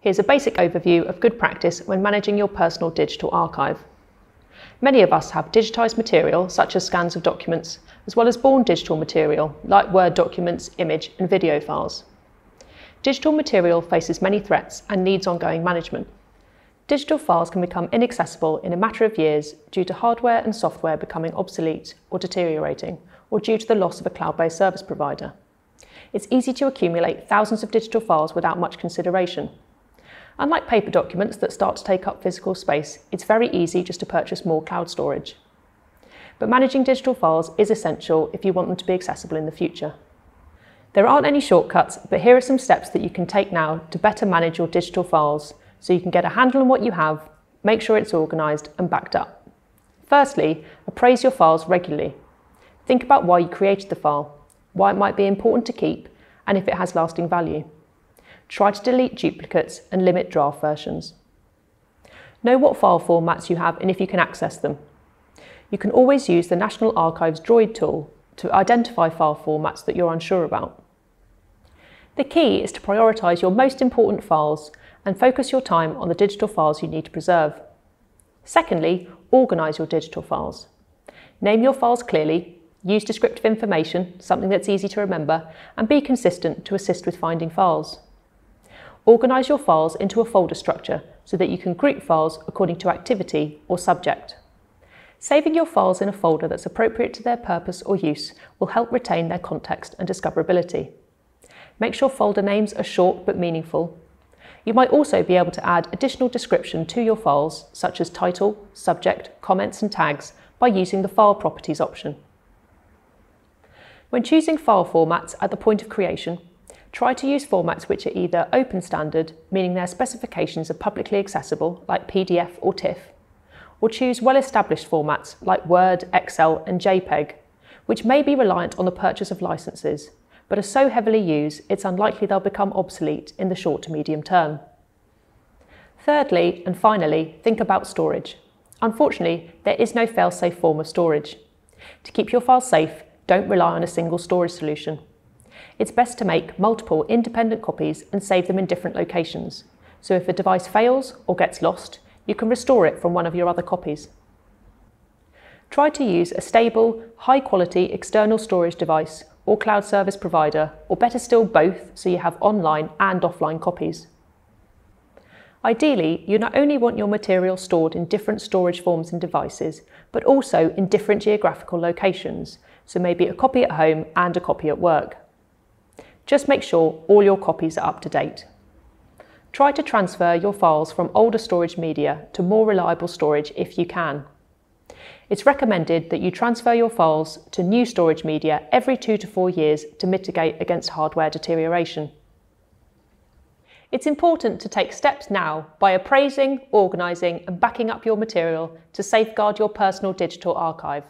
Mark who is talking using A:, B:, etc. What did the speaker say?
A: Here's a basic overview of good practice when managing your personal digital archive. Many of us have digitised material, such as scans of documents, as well as born digital material, like Word documents, image and video files. Digital material faces many threats and needs ongoing management. Digital files can become inaccessible in a matter of years due to hardware and software becoming obsolete or deteriorating, or due to the loss of a cloud-based service provider. It's easy to accumulate thousands of digital files without much consideration. Unlike paper documents that start to take up physical space, it's very easy just to purchase more cloud storage. But managing digital files is essential if you want them to be accessible in the future. There aren't any shortcuts, but here are some steps that you can take now to better manage your digital files so you can get a handle on what you have, make sure it's organised and backed up. Firstly, appraise your files regularly. Think about why you created the file, why it might be important to keep, and if it has lasting value. Try to delete duplicates and limit draft versions. Know what file formats you have and if you can access them. You can always use the National Archives Droid tool to identify file formats that you're unsure about. The key is to prioritise your most important files and focus your time on the digital files you need to preserve. Secondly, organise your digital files. Name your files clearly, use descriptive information, something that's easy to remember, and be consistent to assist with finding files. Organise your files into a folder structure so that you can group files according to activity or subject. Saving your files in a folder that's appropriate to their purpose or use will help retain their context and discoverability. Make sure folder names are short but meaningful. You might also be able to add additional description to your files, such as title, subject, comments and tags, by using the File Properties option. When choosing file formats at the point of creation, try to use formats which are either open standard, meaning their specifications are publicly accessible, like PDF or TIFF, or choose well-established formats like Word, Excel and JPEG, which may be reliant on the purchase of licenses, but are so heavily used it's unlikely they'll become obsolete in the short to medium term. Thirdly, and finally, think about storage. Unfortunately, there is no fail-safe form of storage. To keep your files safe, don't rely on a single storage solution. It's best to make multiple independent copies and save them in different locations, so if a device fails or gets lost, you can restore it from one of your other copies. Try to use a stable, high-quality external storage device or cloud service provider, or better still both, so you have online and offline copies. Ideally, you not only want your material stored in different storage forms and devices, but also in different geographical locations, so maybe a copy at home and a copy at work. Just make sure all your copies are up to date. Try to transfer your files from older storage media to more reliable storage if you can. It's recommended that you transfer your files to new storage media every 2 to 4 years to mitigate against hardware deterioration. It's important to take steps now by appraising, organising and backing up your material to safeguard your personal digital archive.